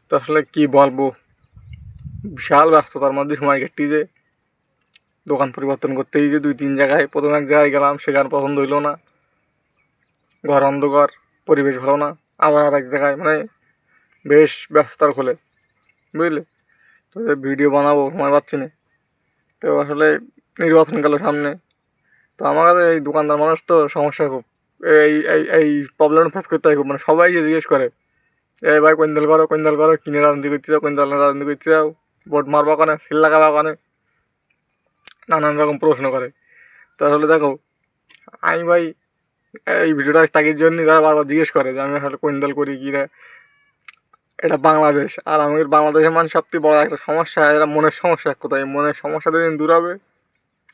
তো আসলে কী বলবো, বিশাল ব্যস্ততার মধ্যে সময় কাটিয়েছে। দোকান পরিবর্তন করতেই যে 2-3 জায়গায়, প্রথম এক জায়গায় গেলাম, সেখানে পছন্দ হইলো না, ঘর অন্ধকার, পরিবেশ ভালো না। আবার আর এক জায়গায়, মানে বেশ ব্যস্ততার ফলে, বুঝলে। তো ভিডিও বানাবো, সময় পাচ্ছি না। তো আসলে নির্বাচন গেল সামনে। তো আমার কাছে এই দোকানদার মানুষ তো সমস্যা খুব, এই এই এই প্রবলেম ফেস করতে হয় খুব। মানে সবাই যে জিজ্ঞেস করে, এই ভাই কোন দল করো, কিনে রাজনীতি করতে যাও, কোন দলের রাজনীতি করতে যাও, ভোট মারবা কানে, সিল লাগাবা কানে, নানান রকম প্রশ্ন করে। তো আসলে দেখো, আমি ভাই এই ভিডিওটা তাকির জন্যই তারা বারবার জিজ্ঞেস করে যে আমি আসলে কোন দল করি কি না। এটা বাংলাদেশ, আর আমাদের বাংলাদেশের মানুষ সবথেকে বড় একটা সমস্যা, এরা মনের সমস্যা। এক কথায় মনের সমস্যা যেদিন দূর হবে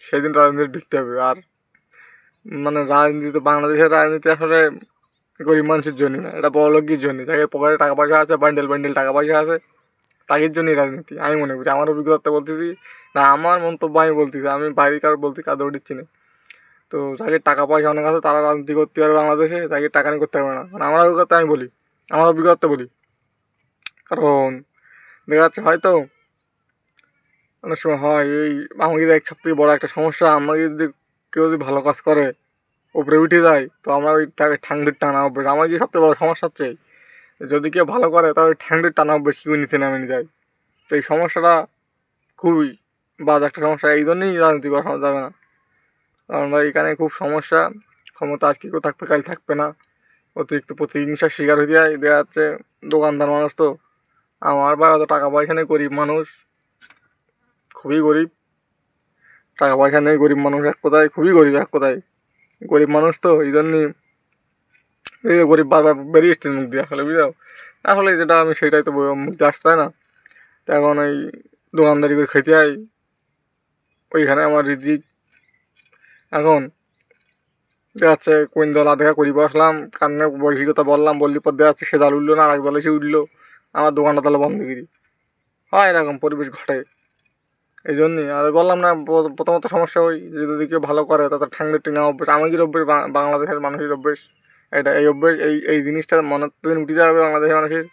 সেদিন রাজনীতি ঢুকতে হবে। আর মানে রাজনীতি, বাংলাদেশের রাজনীতি আসলে গরিব মানুষের জন্য না, এটা বড় লোকের জন্য, যাকে পকেটে টাকা পয়সা আছে, বান্ডেল বান্ডেল টাকা পয়সা আছে, তাদের জন্যই রাজনীতি আমি মনে করি। আমার অভিজ্ঞতা বলতেছি না, আমার মন্তব্য আমি বলতেছি, আমি বাইরে কারো বলতে কাদর দিচ্ছি না। তো যাকে টাকা পয়সা অনেক আছে তারা রাজনীতি করতে পারবে বাংলাদেশে, তাকে টাকা নিয়ে করতে পারবে না। মানে আমার অভিজ্ঞতা আমি বলি, আমার অভিজ্ঞতা বলি। কারণ দেখা যাচ্ছে হয়তো অনেক সময় হয়, এই আমাদের এক সবথেকে বড় একটা সমস্যা, আমাকে যদি কেউ যদি ভালো কাজ করে, উপরে উঠে যায়, তো আমার ওই ঠ্যাংদের টানা অভ্যেস। আমার যে সবথেকে বড় সমস্যা হচ্ছে, যদি কেউ ভালো করে তাহলে ঠ্যাংদের টানা অভ্যেস কেউ নিচে নামে নিয়ে যায়। তো এই সমস্যাটা খুবই বাজে একটা সমস্যা, এই জন্যই রাজনীতি করা যাবে না। কারণ ভাই এখানে খুব সমস্যা, ক্ষমতা আজকে কেউ থাকবে কাল থাকবে না, অতিরিক্ত প্রতিহিংসার শিকার হয়ে যায়। দেখা যাচ্ছে দোকানদার মানুষ তো, আমার ভাই অত টাকা পয়সা নেই, গরিব মানুষ, খুবই গরিব, টাকা পয়সা নেই, গরিব মানুষ এক কথায়, খুবই গরিব এক কথায়, গরিব মানুষ তো এই জন্যই এই যে গরিব বারবার বেরিয়ে এসছে মুখ দিয়ে, আসলে বুঝাও। আসলে যেটা আমি সেটাই তো মুখ দিয়ে আসতে হয় না। তো এখন এই দোকানদারি করে খেতে হয়, ওইখানে আমার রিজিক। এখন দেখা যাচ্ছে কোন দল দেখা করি বসলাম, কান্নে বয়সী কথা বললাম, বললি পর দেখা যাচ্ছে সে দল উঠলো না, আর এক দল এসে উঠলো, আমার দোকানটা তাহলে বন্ধ করি হয়, এরকম পরিবেশ ঘটে। এই জন্যই আর বললাম না, প্রথমত সমস্যা ওই যে যদি কেউ ভালো করে তাদের ঠান্ডা টিনা অভ্যেস, আমাদের অভ্যেস, বাংলাদেশের মানুষের অভ্যেস এটা, এই অভ্যেস, এই জিনিসটা মনে দিন উঠে যাবে বাংলাদেশের মানুষের,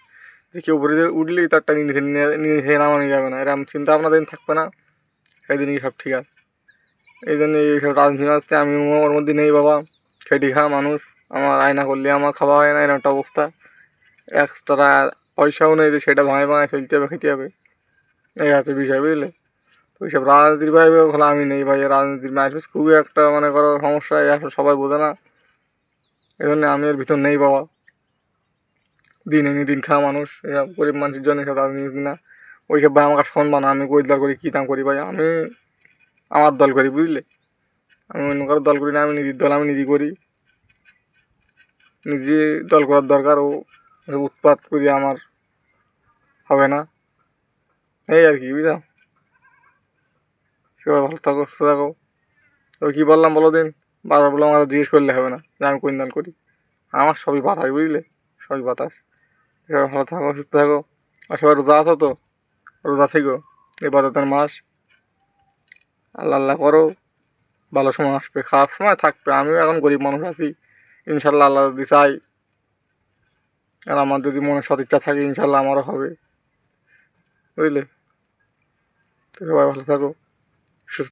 যে কেউ উপরে উঠলেই তারটা নিচে নামানো যাবে না, এরকম চিন্তা ভাবনা দিন থাকবে না, সেই দিনই সব ঠিক আছে। এই জন্য এইসব রাজনীতি আসছে, আমি ওর মধ্যে নেই বাবা, খেটি খাওয়া মানুষ, আমার আয়না করলে আমার খাওয়া হয় না, এরকম একটা অবস্থা। এক্সট্রা পয়সাও নেই যে সেটা ভাঙায় ভাঙায় ফেলতে হবে, খেতে হবে, এই আছে বিষয়, বুঝলে। তো ওইসব রাজনীতির বাইরে হলে আমি নেই ভাই, রাজনীতির ম্যাচ খুবই একটা মনে করো সমস্যা, এখন সবাই বোঝে না, এই জন্য আমি এর ভিতর নেই বাবা। দিন এনে দিন খাওয়া মানুষ, এসব গরিব মানুষের জন্য এসব রাজনীতি না। ওইসব ভাই আমাকে শুনবা না, আমি কই দল করি কী নাম করি ভাই, আমি আমার দল করি, বুঝলে। আমি অন্য কারো দল করি না, আমি নিজের দল আমি নিজে করি, নিজে দল করার দরকার। ও উৎপাত করি আমার হবে না, এই আর কি, বুঝলাম। সবাই ভালো থাকো, সুস্থ থাকো। তো কী বললাম বলো দিন, বারবার বললাম, আমাকে জিজ্ঞেস করলে হবে না যে আমি কোন দল করি, আমার সবই বাতাস, বুঝলে, সবই বাতাস। সবাই ভালো থাকো, সুস্থ থাকো। আর সবাই রোজা আছো তো, রোজা থেকো, ইবাদতের মাস, আল্লাহ আল্লাহ করো, ভালো সময় আসবে, খারাপ সময় থাকবে। আমিও এখন গরিব মানুষ আছি, ইনশাল্লাহ আল্লাহ যদি চাই, আর আমার যদি মনে সদিচ্ছা থাকে, ইনশাল্লাহ আমারও হবে, বুঝলে। তো সবাই ভালো থাকো।